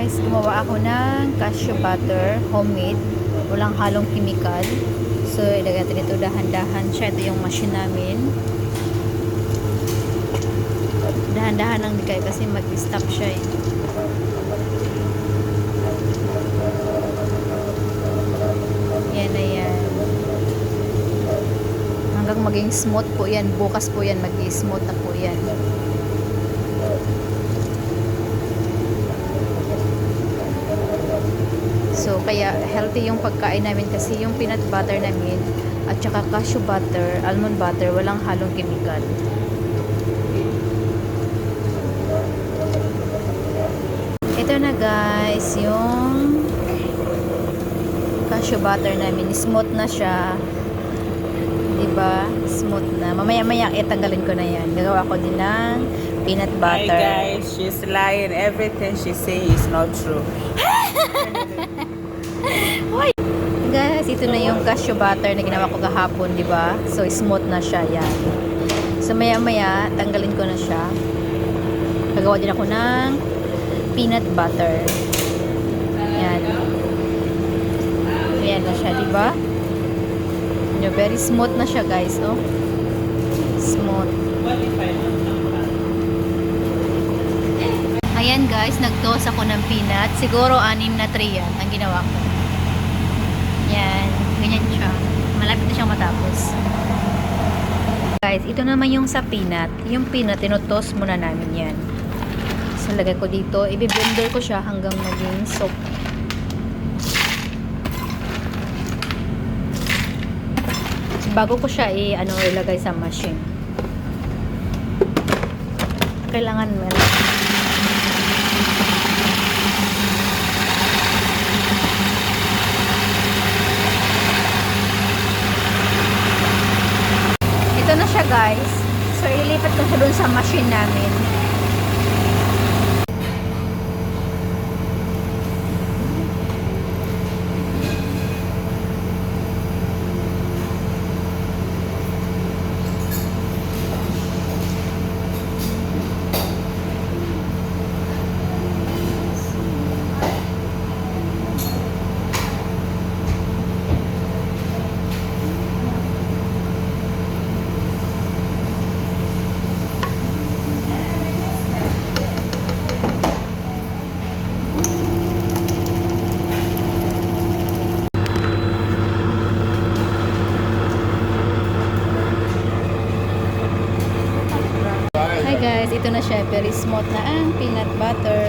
guys, gumawa ako ng cashew butter, homemade, walang halong chemical. So, ilagay natin ito dahan-dahan siya. Ito yung machine namin. Dahan-dahan lang bigay kasi mag-stop siya eh. Yan na yan. Hanggang maging smooth po yan. Bukas po yan, maging smooth na po yan. So, kaya healthy yung pagkain namin kasi yung peanut butter namin at saka cashew butter, almond butter, walang halong chemical. Ito na guys, yung cashew butter namin. Smooth na siya. Diba? Smooth na. Mamaya-maya, tanggalin ko na yan. Gagawa ko din ng peanut butter. Hi guys, she's lying. Everything she says is not true. Guys, ito na yung cashew butter na ginawa ko kahapon, di ba? So, smooth na siya, yan. So, maya-maya, tanggalin ko na siya. Gagawa din ako ng peanut butter. Yan. Ayan na siya, di ba? Very smooth na siya, guys, oh. Smooth. Ayan, guys, nag-toast ako ng peanut. Siguro 6 na tray yan ang ginawa ko. Yan, ganyan siya. Malapit na siyang matapos. Guys, ito naman yung sa peanut. Yung peanut, tinutoast muna namin yan. So, lagay ko dito. I-blender ko siya hanggang maging soap. So, bago ko siya ilagay sa machine. Kailangan ito na siya guys. So, ilipat ko siya dun sa machine namin. Guys, ito na siya. Very smooth na ang peanut butter.